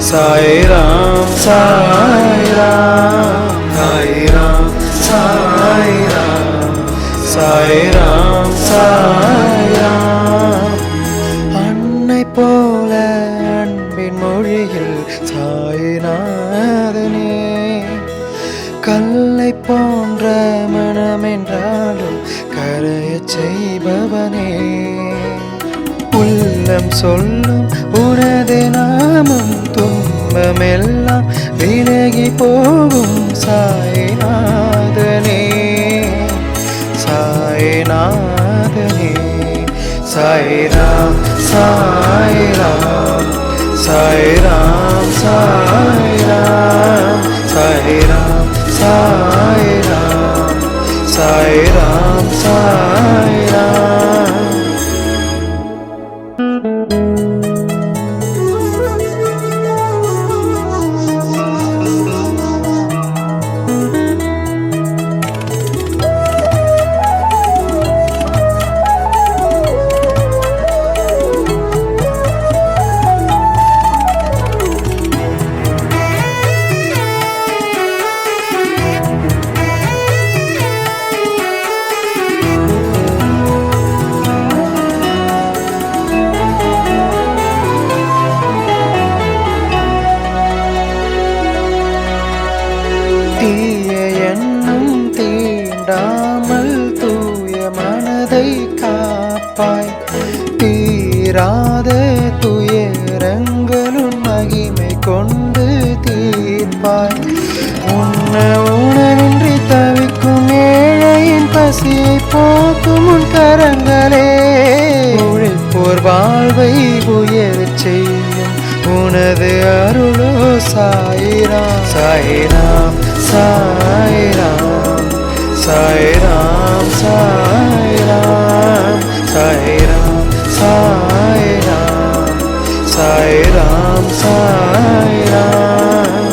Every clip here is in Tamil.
साई राम साई राम साई राम साई राम साई राम साई राम अन्नै போல அன்பின் மொழியில் சாய்நாதனே கல்லை போன்ற மனமென்றாலும் கரையச் செய்பவனே உள்ளம் சொல்லும் உனது நாமம் துன்பமெல்லாம் விலகி போகும் சாய்நாதனே சாய்நாதனே சாய் ராம் சாய் ராம் சாய் ராம் சாய் ராம் சாய் ராம் சாய் ராம் சாய் ராம் சாய் ராம் தீய எண்ணம் தீண்டாமல் தூய மனதை காப்பாய் தீராத துயரங்களும் மகிமை கொண்டு தீர்ப்பாய் உண்ண உணவின்றி தவிக்கும் ஏழையின் பசியை போக்கும் உன் கரங்களே உழைப்போர் வாழ்வை உயரச் செய்யும் உனது அருளோ சாய்ராம் சாய்ராம் சாய்ராம் சாய்ராம் சாய்ராம் சாய்ராம் சாய்ராம் சாய்ராம் சாய்ராம்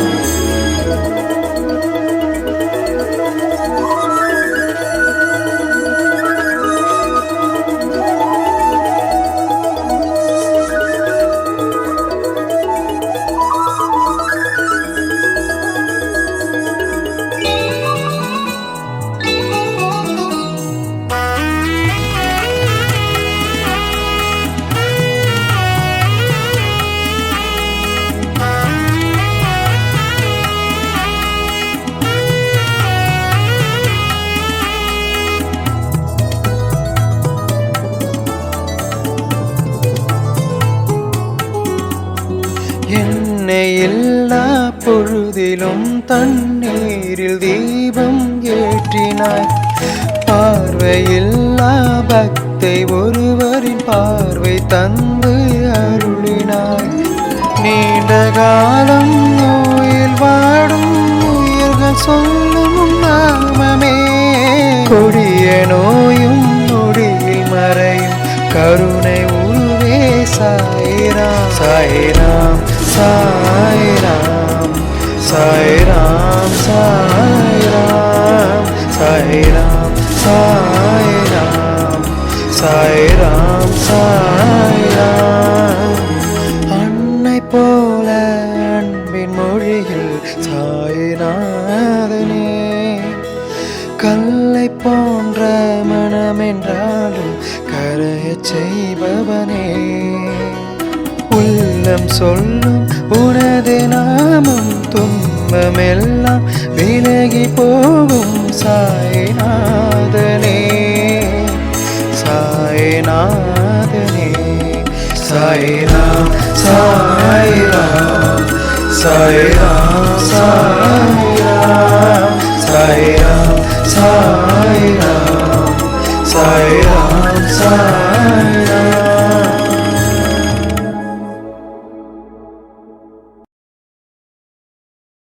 எண்ணெய் இல்லா பொழுதிலும் தண்ணீரில் தீபம் ஏற்றினாய் பார்வையில்லா பக்தை ஒருவரின் பார்வை தந்து அருளினாய் நீண்ட காலம் நோயில் வாடும் உயிர்கள் சொல்லும் நாமமே கொடிய நோயும் நொடியில் மறையும் கருணை உருவே சாய்ராம் சாய்ராம் சாய்ராம் சாய்ராம் சாய்ராம் சாய்ராம் சாய்ராம் சாய்ராம் சாய்ராம் அன்னை போல அன்பின் மொழியில் சாய்நாதனே கல்லை போன்ற மனமென்றாலும் கரையச் செய்பவனே உள்ளம் சொல்லும் உனது நாமம் துன்பமெல்லாம் விலகி போகும் சாய்நாதனே சாய்நாதனே சாய்ராம் சாய்ராம் சாய்ராம் சாய்ராம் சாய்ராம் சாய்ராம் சாய்ராம் சாய்ராம்